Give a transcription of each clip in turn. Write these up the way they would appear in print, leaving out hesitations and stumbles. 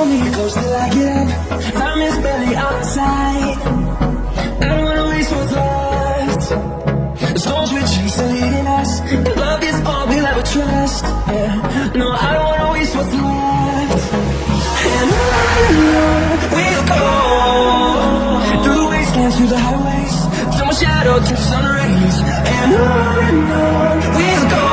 Hold me close till I get up. Time is barely on our side. I don't wanna waste what's left. The storms we chase are leading us, and love is all we'll ever trust. Yeah, no, I don't wanna waste what's left. And on we'll go, through the wastelands, through the highways, till my shadow turns sun rays. And on we'll go,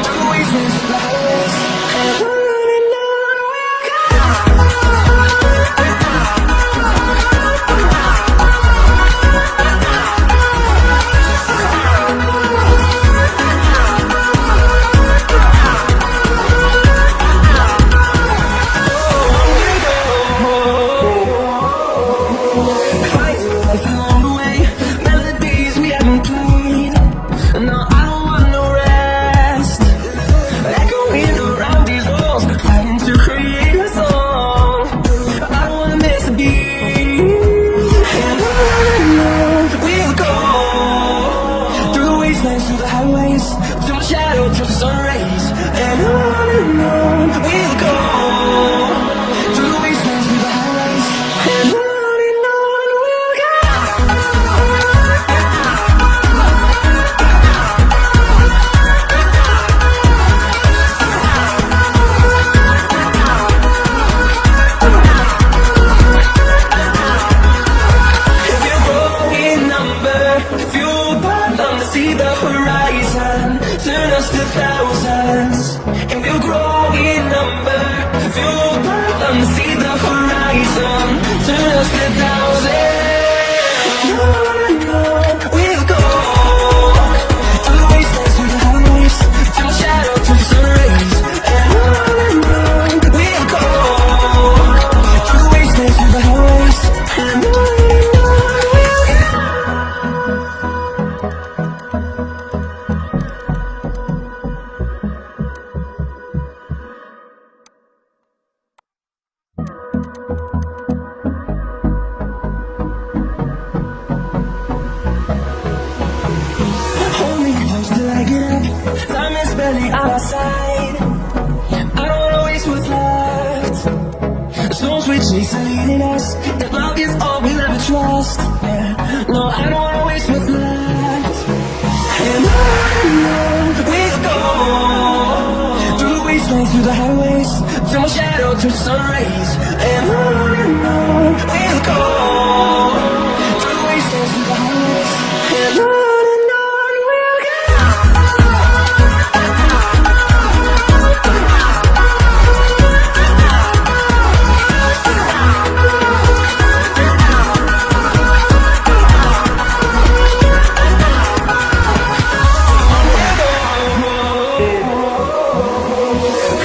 through the wastelands, through the highways, and on we'll go. Through the highways, till my shadow turns to sun rays. And on we'll go, through the wastelands, through the highways, and on we'll go. If you grow in number, fueled by them to see the horizon, turn us to thousands. And we'll grow in number, fueled by them to see the horizon, turn us to thousands. And on we'll go, through the wastelands, through the highways, till my shadow turns to sun rays. And on we'll go, through the wastelands, through the highways, and on we'll go. Hold me close till I get up. Time is barely on our side. I don't wanna waste what's left. The storms we chase are leading us, and love is all we'll ever trust. Yeah, no, I don't wanna waste what's left. And on we'll go, through the wastelands, through the highways, till my shadow turns to sun rays. And on we'll go, through the wastelands, through the highways, and on we'll go.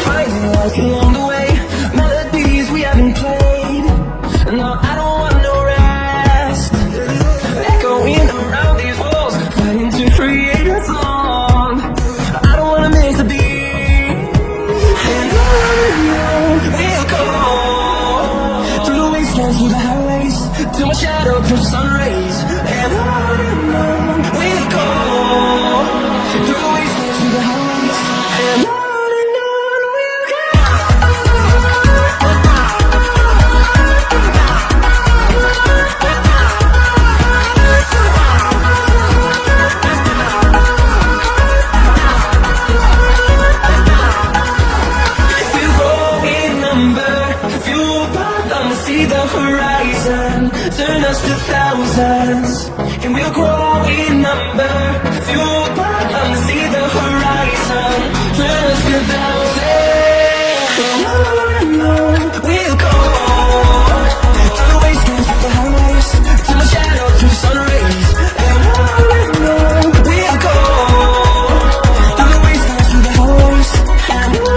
Finding life along the way, melodies we haven't played. No, I don't want no rest. Echoing around these walls, fighting to create a song. I don't wanna miss a beat. And on we'll go, through the wastelands, through the highways, till my shadow turns to sun rays. And on we'll go, through the wastelands, through the highways, and on. See the horizon, turn us to thousands, and we'll grow in number, fueled by them to see the horizon, turn us to thousands. And on we'll go, through the wastelands, through the highways, till my shadow turns to sun rays. And on we'll go, through the wastelands, through the highways, and on.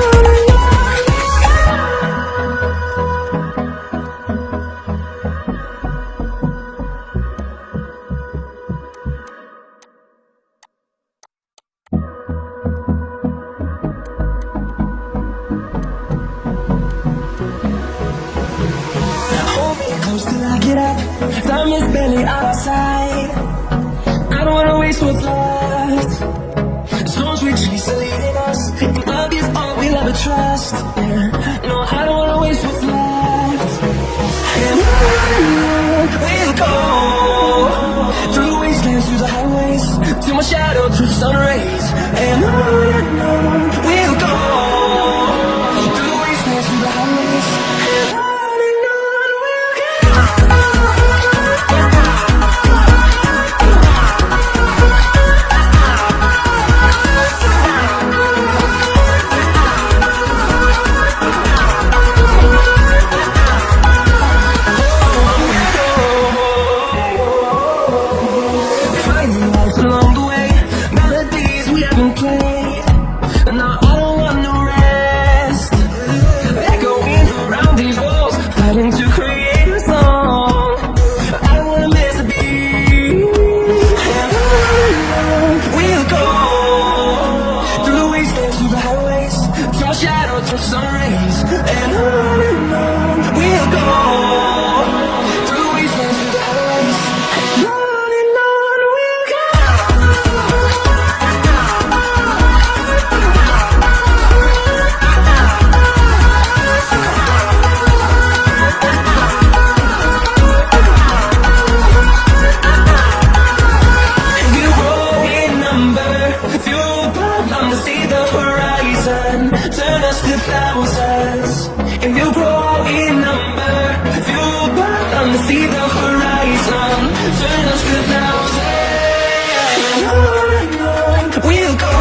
Till I get up, time is barely on our side. I don't wanna waste what's left. The storms we chase are leading us, and love is all we'll ever trust. Yeah, no, I don't wanna waste what's left. And on we'll go, through the wastelands, through the highways, till my shadow through the sun rays. And on we'll go, through the wastelands, through the highways, and on we'll go. Finding life along the way, melodies we haven't played. And now I don't want no rest, echoing around these walls, fighting to create a song. I don't wanna miss a beat. And on we'll go, through the wastelands, through the highways, till my shadow turns sun rays. And on we'll go, through the wastelands, through the highways, and on we'll go. You grow in number, fueled by them to see the horizon, turn us to thousands. If you grow in number, fueled by them to see the horizon, turn us to thousands. And on we'll go,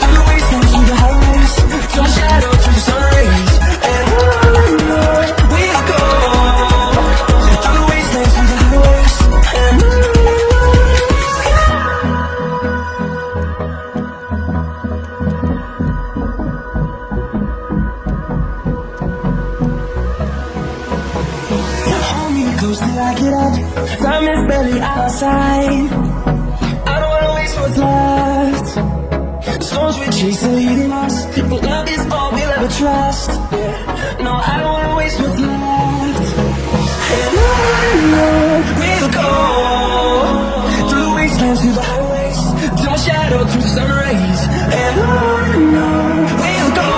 through the wastelands, through the highways, till my shadow through the sun rays. And on we'll go, through the wastelands, through the highways, and on. Hold me close till I get up. Time is barely outside. I don't wanna waste what's left. The storms we chase are leading us, but love is all we'll ever trust. Yeah. No, I don't wanna waste what's left. And on we'll go, through the wastelands, through the highways, till my shadow through the sun rays. And on we'll go,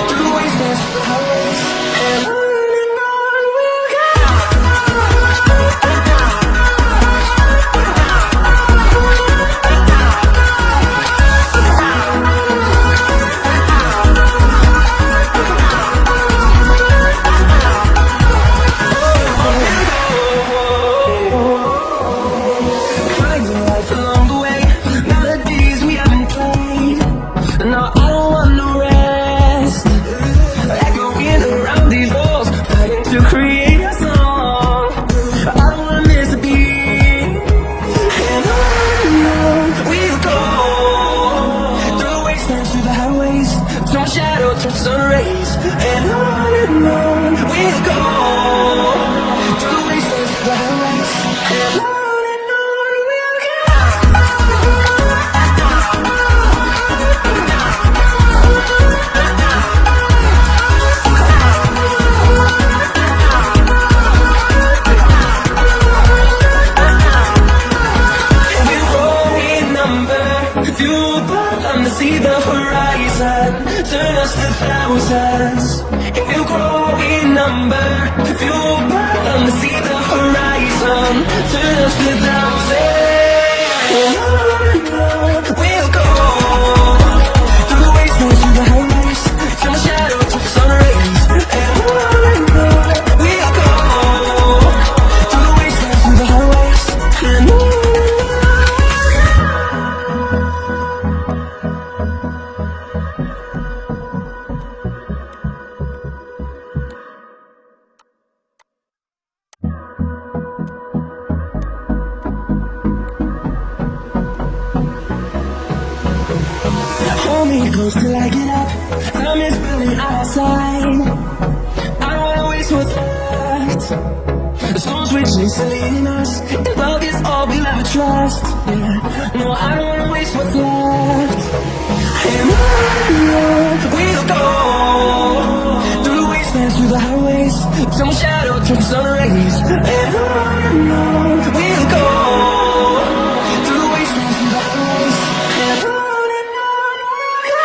through the wastelands, through the highways, and on we'll go. Finding life along the way, melodies we haven't played. No, I don't want no rest, echoing around these walls, fighting to create a song. I don't wanna miss a beat. And on we'll go, through the wastelands, through the highways, till my shadow turns sun rays. And on we'll go, through the wastelands, through the highways, and on we'll go. We'll grow in number, fueled by them to see the horizon, turn us to thousands. If you grow in number, fueled by them to see the horizon, turn us to thousands. And on we'll go, through the wastelands, through the highways, till my shadow to the sun rays. And on we'll go, through the wastelands, through the highways, and on. Hold me close till I get up. Time is barely outside. I don't wanna waste what's left. The storms we chase are leading us, and love is all we'll ever trust. Yeah. No, I don't wanna waste what's left. And on we'll go, through the wastelands, through the highways, till my shadow turns sun rays. And on we'll go, through the wastelands, through the highways, and on we'll go.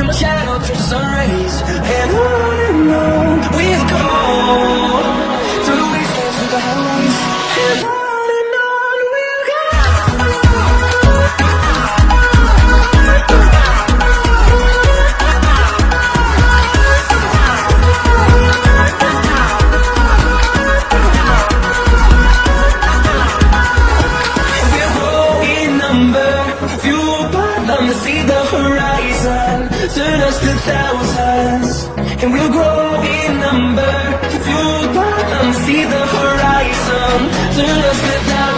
till my shadow turns to sun rays. And on we'll go, through the wastelands, through the highways. And on we'll go. We'll grow in number, fueled by them to see the horizon. Turn us to thousands, and we'll grow in number, fueled by them to see the horizon. Turn us to thousands.